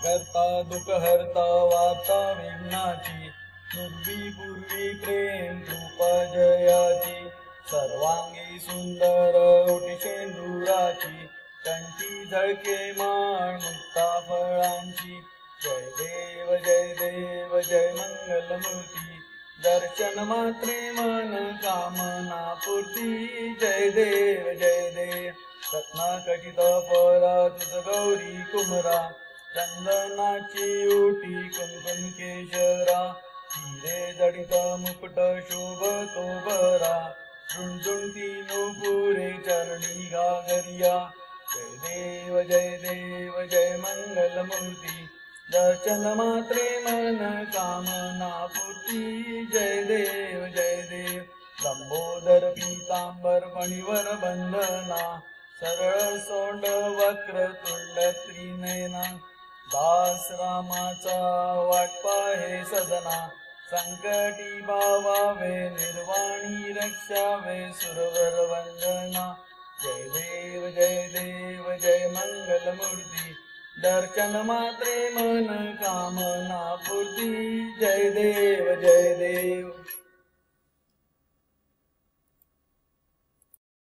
करता दुःख हरता वार्ता विघ्नाची पूर्वी पूर्वी प्रेम कृपा जयाची सर्वांगी सुंदर ओटी शेंदुराची कंठी झळके माळ मुक्ता फळांची जय देव जय मंगलमूर्ती दर्शन मात्रे मन कामना पूर्ती जय देव रत्नाखचित फरा तुझ गौरी कुमरा चंदनाची ओटी कुंकुम केशरा हिरे जडित मुकुट शोभतो बरा झुंझुंती नूपुरे चरणी घागरिया जय देव जय मंगलमूर्ती दर्शन मात्रे मन कामना पूर्ती जय देव लंबोदर पीतांबर मणिवर बंधना सरळ सोंड वक्र तुंड त्रिनयना दास रामाचा वाटपा हे सदना संकटी भावावे निर्वाणी रक्षावे सुरवर वंदना जय देव जय मंगलमूर्ती दर्शन मात्रे मन कामना पूर्ती जय देव